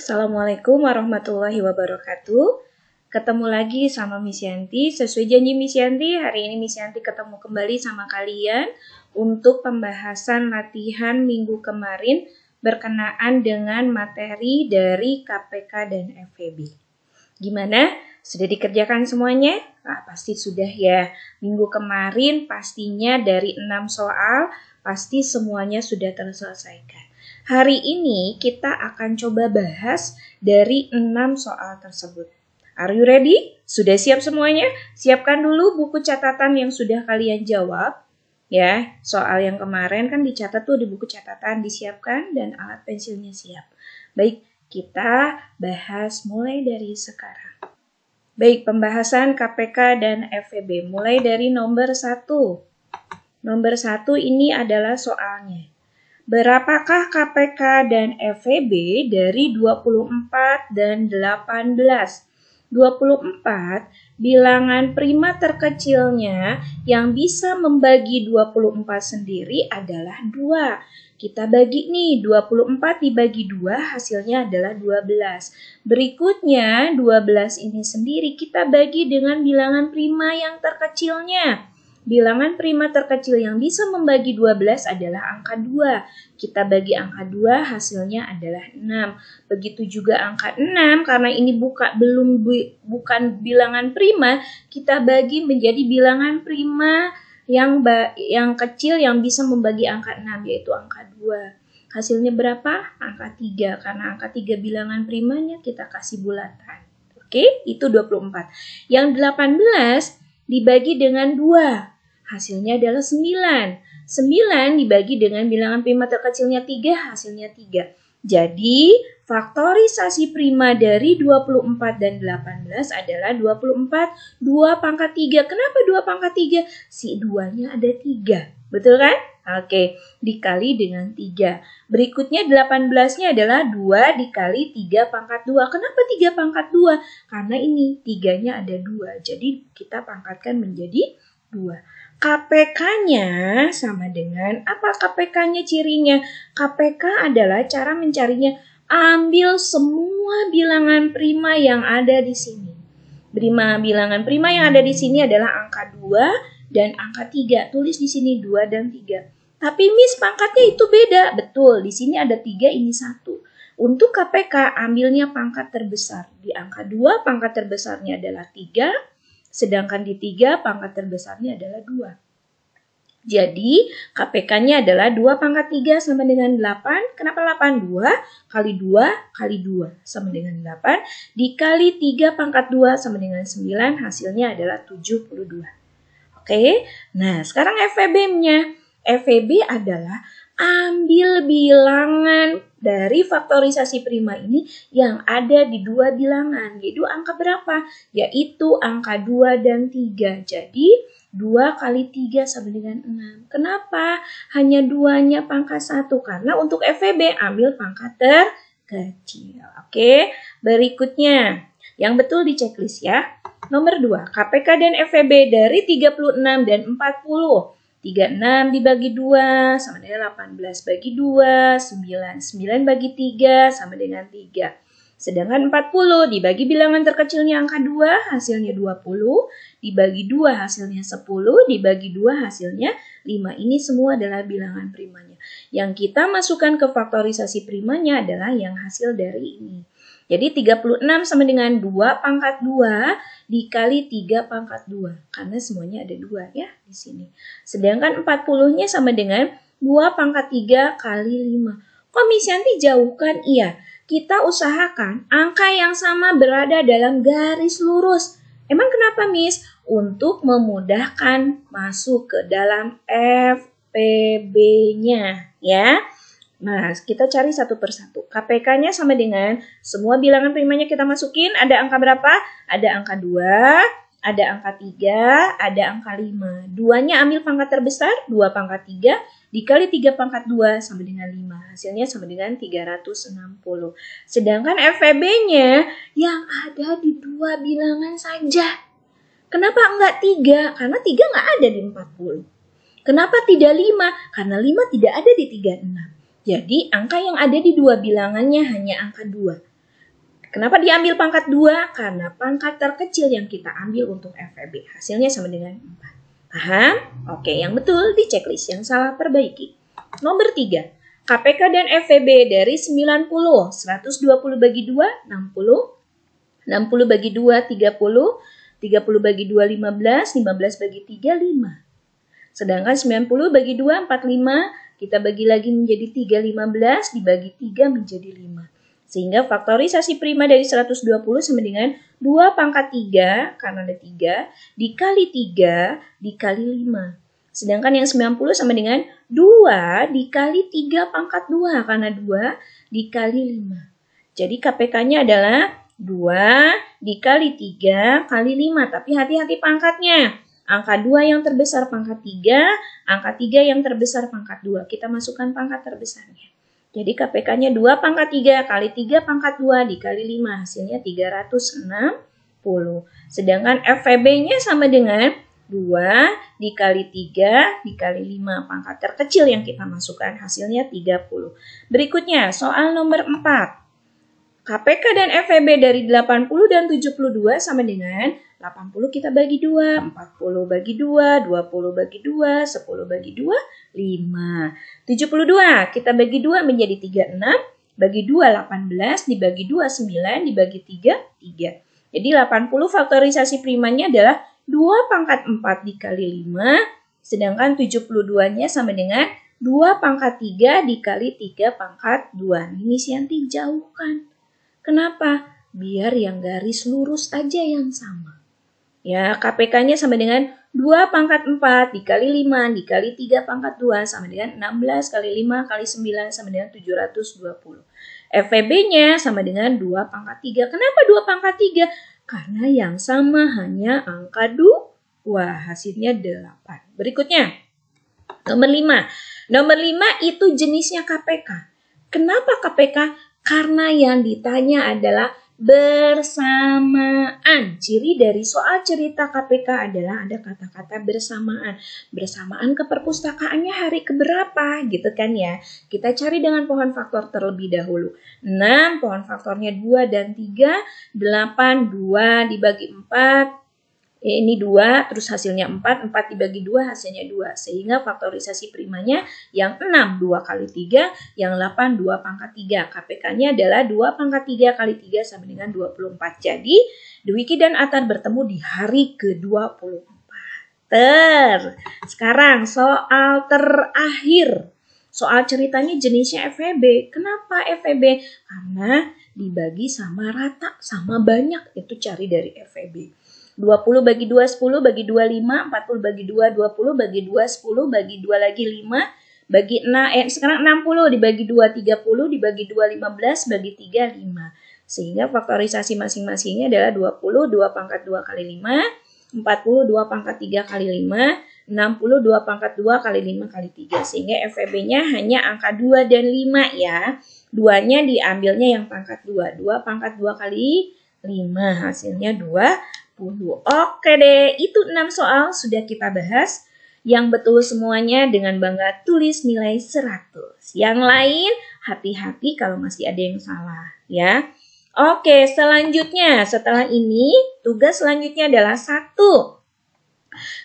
Assalamualaikum warahmatullahi wabarakatuh. Ketemu lagi sama Miss Yanti. Sesuai janji Miss Yanti, hari ini Miss Yanti ketemu kembali sama kalian untuk pembahasan latihan minggu kemarin berkenaan dengan materi dari KPK dan FEB. Gimana? Sudah dikerjakan semuanya? Pasti sudah ya. Minggu kemarin pastinya dari 6 soal, pasti semuanya sudah terselesaikan. Hari ini kita akan coba bahas dari 6 soal tersebut. Are you ready? Sudah siap semuanya? Siapkan dulu buku catatan yang sudah kalian jawab. Ya, soal yang kemarin kan dicatat tuh di buku catatan, disiapkan dan alat pensilnya siap. Baik, kita bahas mulai dari sekarang. Baik, pembahasan KPK dan FEB mulai dari nomor 1. Nomor 1 ini adalah soalnya. Berapakah KPK dan FEB dari 24 dan 18? 24 bilangan prima terkecilnya yang bisa membagi 24 sendiri adalah 2. Kita bagi nih, 24 dibagi 2 hasilnya adalah 12. Berikutnya 12 ini sendiri kita bagi dengan bilangan prima yang terkecilnya. Bilangan prima terkecil yang bisa membagi 12 adalah angka 2. Kita bagi angka 2 hasilnya adalah 6. Begitu juga angka 6 karena ini bukan bilangan prima, kita bagi menjadi bilangan prima yang kecil yang bisa membagi angka 6 yaitu angka 2. Hasilnya berapa? Angka 3. Karena angka 3 bilangan primanya kita kasih bulatan. Oke, itu 24. Yang 18 dibagi dengan 2. Hasilnya adalah 9. 9 dibagi dengan bilangan prima terkecilnya 3, hasilnya 3. Jadi, faktorisasi prima dari 24 dan 18 adalah 24, 2 pangkat 3. Kenapa 2 pangkat 3? Si 2-nya ada 3. Betul kan? Oke, dikali dengan 3. Berikutnya 18-nya adalah 2 dikali 3 pangkat 2. Kenapa 3 pangkat 2? Karena ini 3-nya ada 2. Jadi, kita pangkatkan menjadi 2. KPK-nya sama dengan apa KPK-nya cirinya? KPK adalah cara mencarinya. Ambil semua bilangan prima yang ada di sini. Bilangan prima yang ada di sini adalah angka 2 dan angka 3. Tulis di sini 2 dan 3. Tapi Miss pangkatnya itu beda. Betul, di sini ada 3, ini 1. Untuk KPK ambilnya pangkat terbesar. Di angka 2 pangkat terbesarnya adalah 3. Sedangkan di 3 pangkat terbesarnya adalah 2. Jadi KPK-nya adalah 2 pangkat 3 sama dengan 8. Kenapa 8? 2 kali 2 kali 2 sama dengan 8. Dikali 3 pangkat 2 sama dengan 9. Hasilnya adalah 72. Oke, nah sekarang FEB-nya. FEB adalah ambil bilangan dari faktorisasi prima ini yang ada di 2 bilangan. Yaitu angka berapa? Yaitu angka 2 dan 3. Jadi 2 kali 3 sama dengan 6. Kenapa? Hanya 2-nya pangkat 1. Karena untuk FEB ambil pangkat terkecil. Oke, berikutnya. Yang betul di checklist ya. Nomor 2. KPK dan FEB dari 36 dan 40. 36 dibagi 2 sama dengan 18 bagi 2, 9. 9 bagi 3 sama dengan 3. Sedangkan 40 dibagi bilangan terkecilnya angka 2 hasilnya 20. Dibagi 2 hasilnya 10. Dibagi 2 hasilnya 5. Ini semua adalah bilangan primanya. Yang kita masukkan ke faktorisasi primanya adalah yang hasil dari ini. Jadi 36 sama dengan 2 pangkat 2 dikali 3 pangkat 2. Karena semuanya ada 2 ya di sini. Sedangkan 40-nya sama dengan 2 pangkat 3 kali 5. Kok Miss Yanti jauhkan? Iya, kita usahakan angka yang sama berada dalam garis lurus. Emang kenapa Miss? Untuk memudahkan masuk ke dalam FPB-nya ya. Nah, kita cari satu persatu. KPK-nya sama dengan semua bilangan primanya kita masukin. Ada angka berapa? Ada angka 2, ada angka 3, ada angka 5. 2-nya ambil pangkat terbesar, 2 pangkat 3, dikali 3 pangkat 2 sama dengan 5. Hasilnya sama dengan 360. Sedangkan FEB-nya yang ada di 2 bilangan saja. Kenapa enggak 3? Karena 3 enggak ada di 40. Kenapa tidak 5? Karena 5 tidak ada di 36. Jadi angka yang ada di 2 bilangannya hanya angka 2. Kenapa diambil pangkat 2? Karena pangkat terkecil yang kita ambil untuk FEB. Hasilnya sama dengan 4. Paham? Oke, yang betul di checklist, yang salah perbaiki. Nomor 3. KPK dan FEB dari 90. 120 bagi 2, 60. 60 bagi 2, 30. 30 bagi 2, 15. 15 bagi 3, 5. Sedangkan 90 bagi 2, 45. Kita bagi lagi menjadi 3, 15. Dibagi 3 menjadi 5. Sehingga faktorisasi prima dari 120 sama dengan 2 pangkat 3, karena ada 3, dikali 3, dikali 5. Sedangkan yang 90 sama dengan 2 dikali 3 pangkat 2, karena 2 dikali 5. Jadi KPK-nya adalah 2 dikali 3 kali 5. Tapi hati-hati pangkatnya. Angka 2 yang terbesar pangkat 3, angka 3 yang terbesar pangkat 2. Kita masukkan pangkat terbesarnya. Jadi KPK-nya 2 pangkat 3 kali 3 pangkat 2 dikali 5. Hasilnya 360. Sedangkan FEB-nya sama dengan 2 dikali 3 dikali 5. Pangkat terkecil yang kita masukkan hasilnya 30. Berikutnya soal nomor 4. KPK dan FEB dari 80 dan 72 sama dengan 80 kita bagi 2, 40 bagi 2, 20 bagi 2, 10 bagi 2, 5. 72 kita bagi 2 menjadi 36, bagi 2 18, dibagi 2 9, dibagi 3 3. Jadi 80 faktorisasi primanya adalah 2 pangkat 4 dikali 5, sedangkan 72-nya sama dengan 2 pangkat 3 dikali 3 pangkat 2. Ini Sianti jauhkan. Kenapa? Biar yang garis lurus aja yang sama. Ya, KPK-nya sama dengan 2 pangkat 4 dikali 5 dikali 3 pangkat 2 sama dengan 16 kali 5 kali 9 sama dengan 720. FEB-nya sama dengan 2 pangkat 3. Kenapa 2 pangkat 3? Karena yang sama hanya angka 2. Hasilnya 8. Berikutnya, nomor 5. Nomor 5 itu jenisnya KPK. Kenapa KPK? Karena yang ditanya adalah bersamaan. Ciri dari soal cerita KPK adalah ada kata-kata bersamaan. Bersamaan ke perpustakaannya hari keberapa gitu kan ya. Kita cari dengan pohon faktor terlebih dahulu. 6, pohon faktornya 2 dan 3. 8, 2 dibagi 4. Ini 2, terus hasilnya 4. 4 dibagi 2, hasilnya 2. Sehingga faktorisasi primanya yang 6, 2 kali 3. Yang 8, 2 pangkat 3. KPK-nya adalah 2 pangkat 3 kali 3 sama dengan 24. Jadi, Dwiki dan Atar bertemu di hari ke-24. Sekarang soal terakhir. Soal ceritanya jenisnya FEB. Kenapa FEB? Karena dibagi sama rata, sama banyak. Itu cari dari FEB. 20 bagi 2, 10, bagi 2, 5, 40 bagi 2, 20, bagi 2, 10, bagi 2 lagi 5, bagi 6, sekarang 60 dibagi 2, 30, dibagi 2, 15, bagi 3, 5. Sehingga faktorisasi masing-masingnya adalah 20, 2 pangkat 2 kali 5, 40, 2 pangkat 3 kali 5, 60, 2 pangkat 2 kali 5 kali 3. Sehingga FEB-nya hanya angka 2 dan 5 ya. 2-nya diambilnya yang pangkat 2. 2 pangkat 2 kali 5, hasilnya 2. Oke deh, itu 6 soal sudah kita bahas. Yang betul semuanya dengan bangga tulis nilai 100. Yang lain hati-hati kalau masih ada yang salah ya. Oke, selanjutnya setelah ini tugas selanjutnya adalah 1.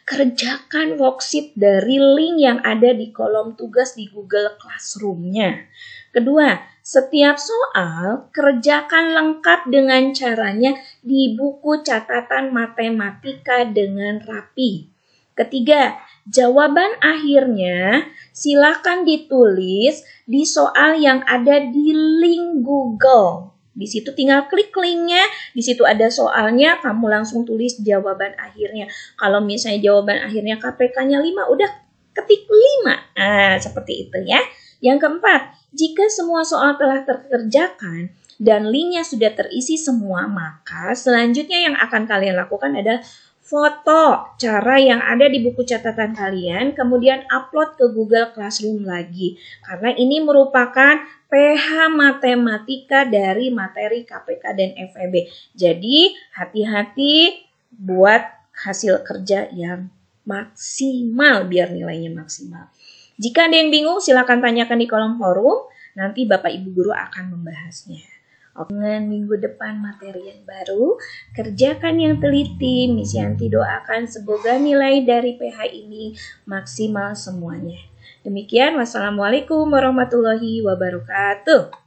Kerjakan worksheet dari link yang ada di kolom tugas di Google Classroom-nya. Kedua, setiap soal kerjakan lengkap dengan caranya di buku catatan matematika dengan rapi. Ketiga, jawaban akhirnya silakan ditulis di soal yang ada di link Google. Di situ tinggal klik linknya, di situ ada soalnya, kamu langsung tulis jawaban akhirnya. Kalau misalnya jawaban akhirnya KPK-nya 5, udah ketik 5. Nah, seperti itu ya. Yang keempat, jika semua soal telah terkerjakan dan linknya sudah terisi semua, maka selanjutnya yang akan kalian lakukan adalah foto cara yang ada di buku catatan kalian, kemudian upload ke Google Classroom lagi. Karena ini merupakan PH matematika dari materi KPK dan FEB. Jadi hati-hati buat hasil kerja yang maksimal biar nilainya maksimal. Jika ada yang bingung, silakan tanyakan di kolom forum. Nanti Bapak Ibu Guru akan membahasnya. Dengan minggu depan materi yang baru, kerjakan yang teliti. Miss Yanti doakan semoga nilai dari PH ini maksimal semuanya. Demikian, wassalamualaikum warahmatullahi wabarakatuh.